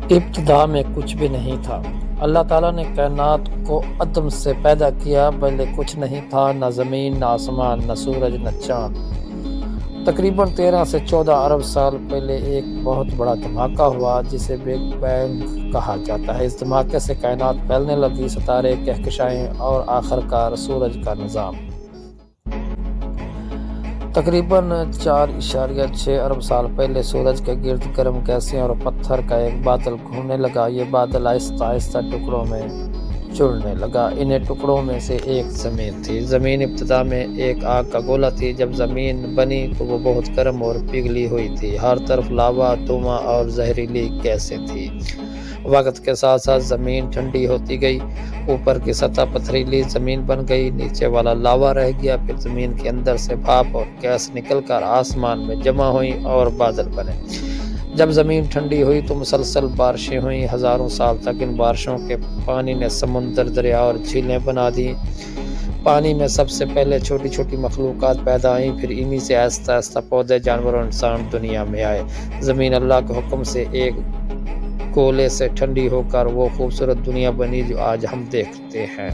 ابتدا میں کچھ بھی نہیں تھا۔ اللہ تعالیٰ نے کائنات کو عدم سے پیدا کیا، پہلے کچھ نہیں تھا، نہ زمین، نہ آسمان، نہ سورج، نہ چاند۔ تقریباً 13 سے 14 ارب سال پہلے ایک بہت بڑا دھماکہ ہوا جسے بگ بینگ کہا جاتا ہے۔ اس دھماکے سے کائنات پھیلنے لگی، ستارے، کہکشائیں اور آخرکار سورج کا نظام۔ تقریباً 4.6 ارب سال پہلے سورج کے گرد گرم گیسیں اور پتھر کا ایک بادل گھومنے لگا۔ یہ بادل آہستہ آہستہ ٹکڑوں میں جڑنے لگا۔ انہیں ٹکڑوں میں سے ایک زمین تھی۔ زمین ابتدا میں ایک آگ کا گولا تھی۔ جب زمین بنی تو وہ بہت گرم اور پگھلی ہوئی تھی۔ ہر طرف لاوا، دھواں اور زہریلی گیسیں تھیں۔ وقت کے ساتھ ساتھ زمین ٹھنڈی ہوتی گئی۔ اوپر کی سطح پتھریلی زمین بن گئی، نیچے والا لاوا رہ گیا۔ پھر زمین کے اندر سے بھاپ اور گیس نکل کر آسمان میں جمع ہوئیں اور بادل بنے۔ جب زمین ٹھنڈی ہوئی تو مسلسل بارشیں ہوئیں۔ ہزاروں سال تک ان بارشوں کے پانی نے سمندر، دریا اور جھیلیں بنا دیں۔ پانی میں سب سے پہلے چھوٹی چھوٹی مخلوقات پیدا ہوئیں، پھر انہی سے آہستہ آہستہ پودے، جانور اور انسان دنیا میں آئے۔ زمین اللہ کے حکم سے ایک گولے سے ٹھنڈی ہو کر وہ خوبصورت دنیا بنی جو آج ہم دیکھتے ہیں۔